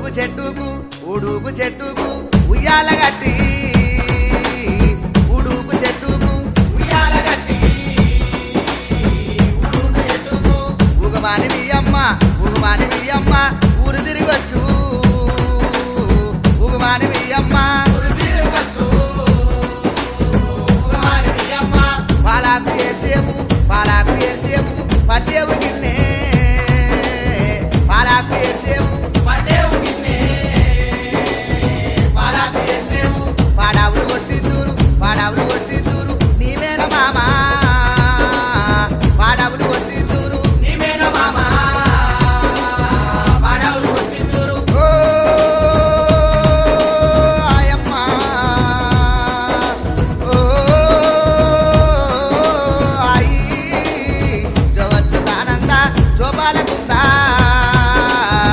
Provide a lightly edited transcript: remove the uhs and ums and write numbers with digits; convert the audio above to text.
ఉడుకు చెట్టుకు ఉయ్యాల గట్టి ఉడుకు చెట్టుకు ఉయ్యాల గట్టి ఉడుకు చెట్టుకు ఉగమానివి అమ్మ ఊరు తిరగచ్చు ఉగమానివి అమ్మ ఊరు తిరగచ్చు ఉగమానివి అమ్మ పాలాకు వేసేము పట్టేవు